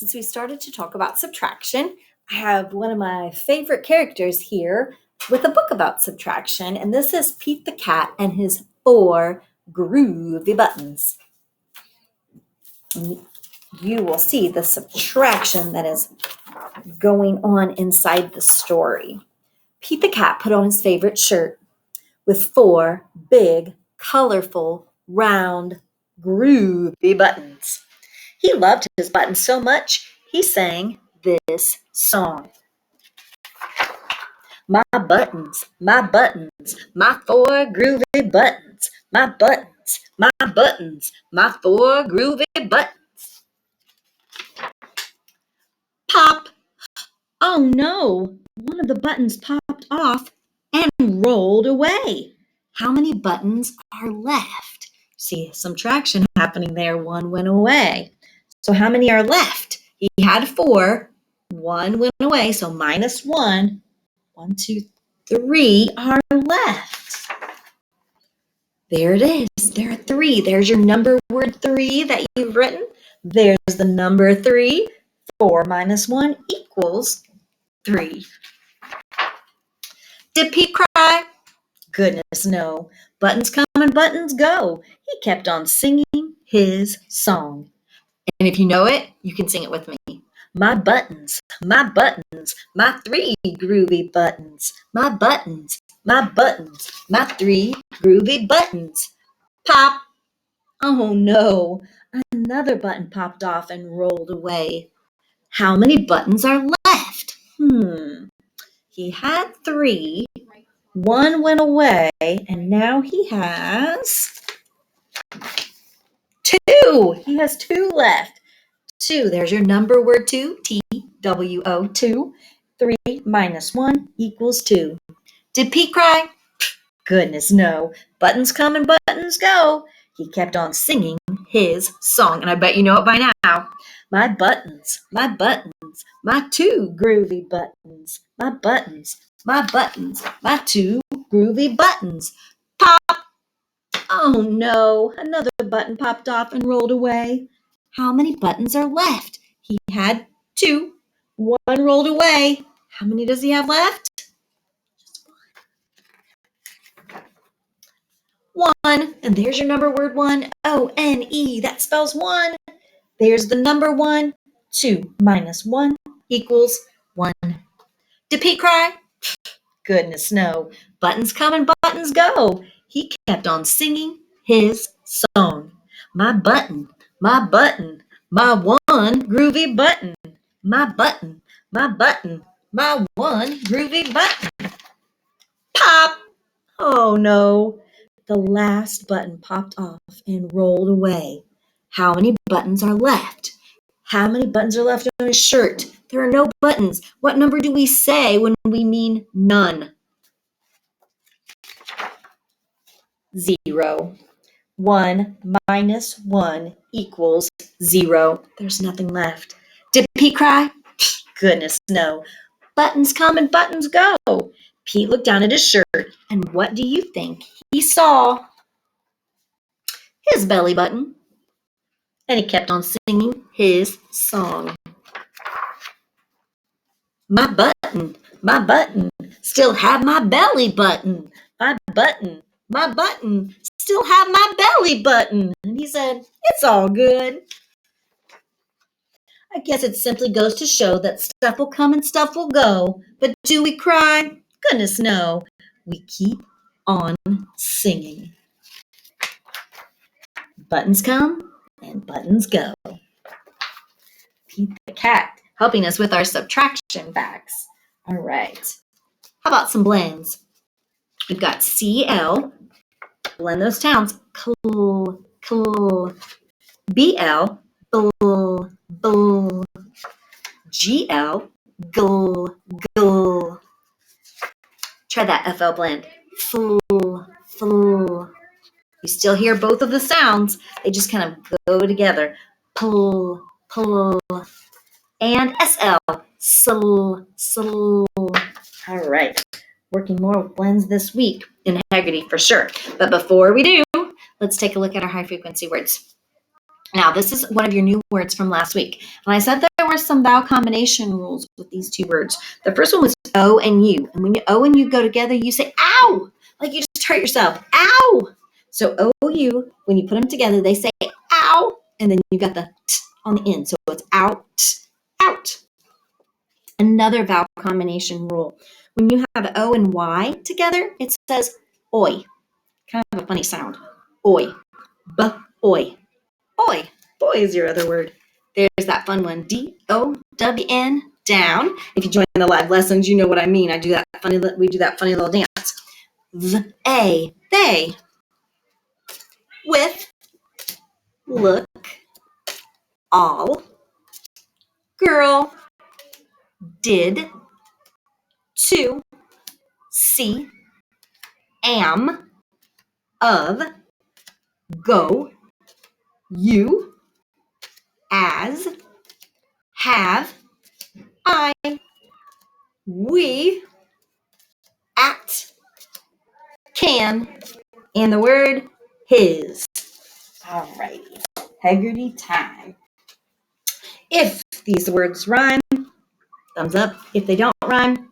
since we started to talk about subtraction, I have one of my favorite characters here with a book about subtraction, and this is Pete the Cat and his 4 groovy buttons. You will see the subtraction that is going on inside the story. Pete the Cat put on his favorite shirt with 4 big, colorful, round, groovy buttons. He loved his buttons so much, he sang this song. My buttons, my 4 groovy buttons. My buttons, my 4 groovy buttons. Pop! Oh no! One of the buttons popped off and rolled away. How many buttons are left? See, subtraction happening there. 1 went away. So how many are left? He had 4. 1 went away, so minus 1. 1, 2, 3 are left. There it is. There are 3. There's your number word 3 that you've written. There's the number 3. 4 minus 1 equals 3. Did Pete cry? Goodness, no. Buttons come and buttons go. He kept on singing his song. And if you know it, you can sing it with me. My buttons, my 3 groovy buttons. My buttons, my 3 groovy buttons. Pop! Oh no, another button popped off and rolled away. How many buttons are left? He had 3. 1 went away, and now he has 2. He has 2 left. 2. There's your number word 2. T-W-O, 2. 3 minus 1 equals 2. Did Pete cry? Goodness, no. Buttons come and buttons go. He kept on singing his song, and I bet you know it by now. My buttons, my 2 groovy buttons. My buttons, my 2 groovy buttons. Pop! Oh no, another button popped off and rolled away. How many buttons are left? He had 2. 1 rolled away. How many does he have left? Just 1. 1. And there's your number word 1. O-N-E. That spells 1. There's the number 1. 2 minus 1 equals 1. Did Pete cry? Goodness, no. Buttons come and buttons go. He kept on singing his song. My button, my 1 groovy button. My button, my 1 groovy button. Pop! Oh no. The last button popped off and rolled away. How many buttons are left? How many buttons are left on his shirt? There are no buttons. What number do we say when we mean none? 0. 1 minus 1 equals 0. There's nothing left. Did Pete cry? Goodness, no. Buttons come and buttons go. Pete looked down at his shirt, and what do you think he saw? His belly button. And he kept on singing his song. My button, still have my belly button. My button, still have my belly button. And he said, it's all good. I guess it simply goes to show that stuff will come and stuff will go. But do we cry? Goodness, no. We keep on singing. Buttons come and buttons go. Pete the Cat helping us with our subtraction facts. All right. How about some blends? We've got CL. Blend those sounds. Cl, cl. BL. Bl, bl. GL. Gl, gl. Try that FL blend. Fl, fl. You still hear both of the sounds. They just kind of go together. Pl, pl. And SL. Sl, sl. All right. Working more with blends this week. Integrity for sure. But before we do, let's take a look at our high frequency words. Now, this is one of your new words from last week. And I said there are some vowel combination rules with these two words. The first one was O and U. And when O and U go together, you say, ow, like you just hurt yourself. Ow. So O-U, when you put them together, they say, ow. And then you got the t on the end. So it's out, out. Another vowel combination rule. When you have O and Y together, it says oi. Kind of a funny sound. Oi. B-oi. Oi. Boy is your other word. There's that fun one. D-O-W-N, down. If you join the live lessons, you know what I mean. We do that funny little dance. V-A, they. With, look, all, girl, did, to, see, am, of, go, you, as, have, I, we, at, can, and the word his. All righty. Haggerty time. If these words rhyme, thumbs up. If they don't rhyme,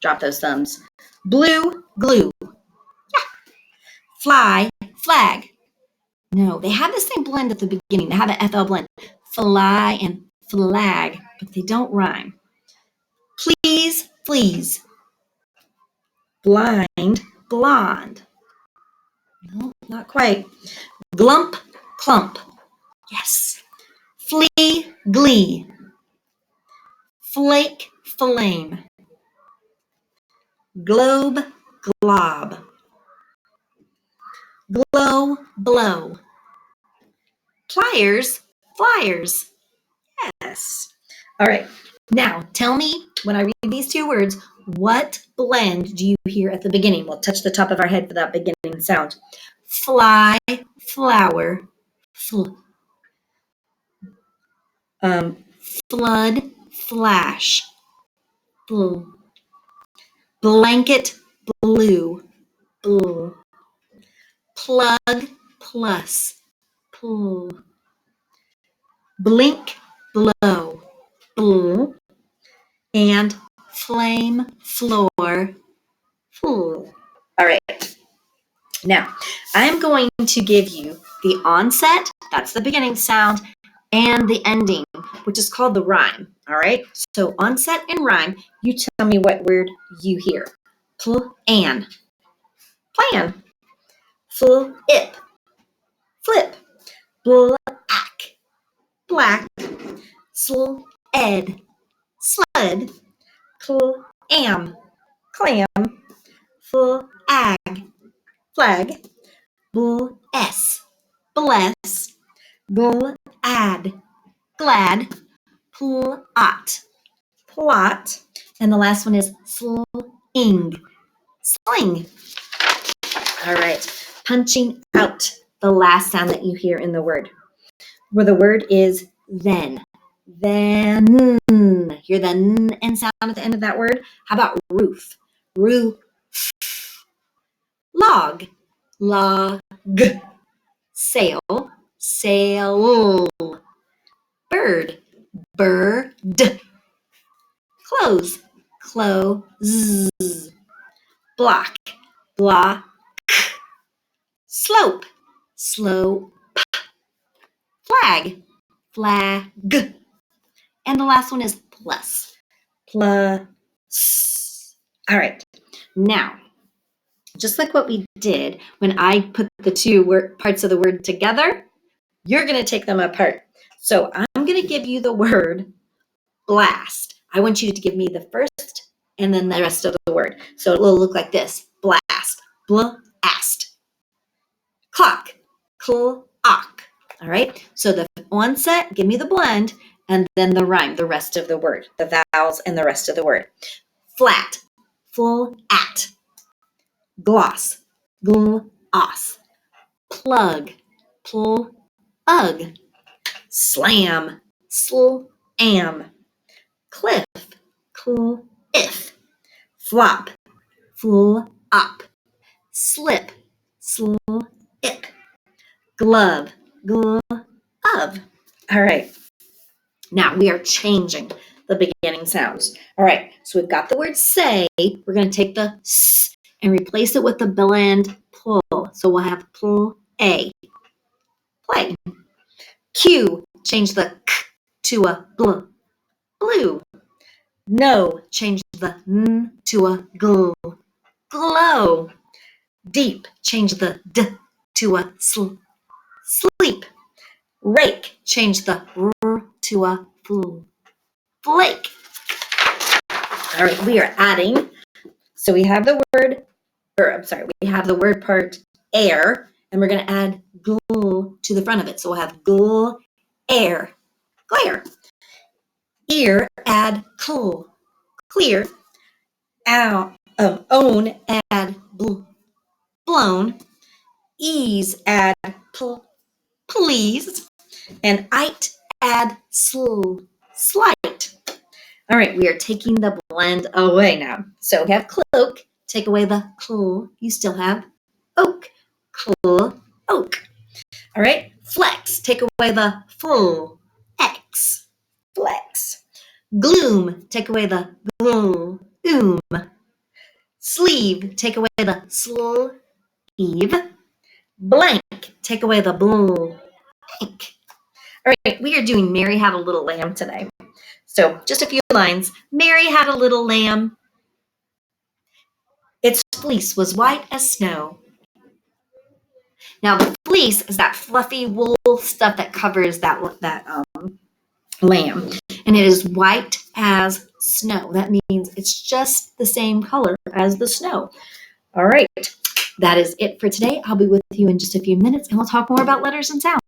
drop those thumbs. Blue, glue. Yeah. Fly, flag. No, they have the same blend at the beginning. They have an FL blend. Fly and flag, but they don't rhyme. Please, fleas. Blind, blonde. No, not quite. Glump, clump. Yes. Flee, glee. Flake, flame. Globe, glob. Glow, blow. Pliers, flyers. Yes. All right. Now, tell me, when I read these two words, what blend do you hear at the beginning? We'll touch the top of our head for that beginning sound. Fly, flower, flood, flash, blanket, blue, plug, plus, blink, blow, and flame, floor, All right. Now, I'm going to give you the onset, that's the beginning sound, and the ending, which is called the rhyme. All right. So onset and rhyme, you tell me what word you hear. Plan. Plan. Flip. Flip. Black. Black. Sled. Sled. Clam. Clam. Flag. Flag. Bless. Bless. Glad. Glad. Plot. Plot. And the last one is sling. Sling. All right. Punching out, the last sound that you hear in the word. Where the word is then. Then. Hear the n sound at the end of that word? How about roof? Roof. Log. Log. Sail. Sail. Bird. Bird. Close. Close. Block. Block. Slope. Slope. Flag. Flag. And the last one is plus. Plus. All right. Now, just like what we did when I put the two parts of the word together, you're going to take them apart. So I'm going to give you the word blast. I want you to give me the first and then the rest of the word. So it will look like this. Blast. Blast. Clock. Clock. All right. So the onset, give me the blend, and then the rhyme, the rest of the word, the vowels and the rest of the word. Flat. Full at. Gloss. Gloss. Plug. Plug. Slam. Slam. Cliff. Cliff. Flop. Flop. Slip. Slip. Glove. Glove. All right. Now we are changing the beginning sounds. All right, so we've got the word say. We're going to take the s and replace it with the blend pull. So we'll have pull a, play. Q, change the k to a bl, blue. No, change the n to a gl, glow. Deep, change the d to a sl, sleep. Rake, change the r to a fl, flake. All right, we are adding. So we have the word, we have the word part air, and we're going to add gl to the front of it. So we'll have gl, air, glare. Ear, add cl, clear. Own, add bl, blown. Ease, add pl, please. And it, add sl, slight. All right, we are taking the blend away now. So we have cloak, take away the cl, you still have oak, cl, oak. All right, flex, take away the full, x, flex. Gloom, take away the gl, oom. Sleeve, take away the sl, eve. Blank, take away the bl, blank. All right, we are doing Mary Had a Little Lamb today. So just a few lines. Mary had a little lamb. Its fleece was white as snow. Now the fleece is that fluffy wool stuff that covers that lamb, and it is white as snow. That means it's just the same color as the snow. All right, that is it for today. I'll be with you in just a few minutes, and we'll talk more about letters and sounds.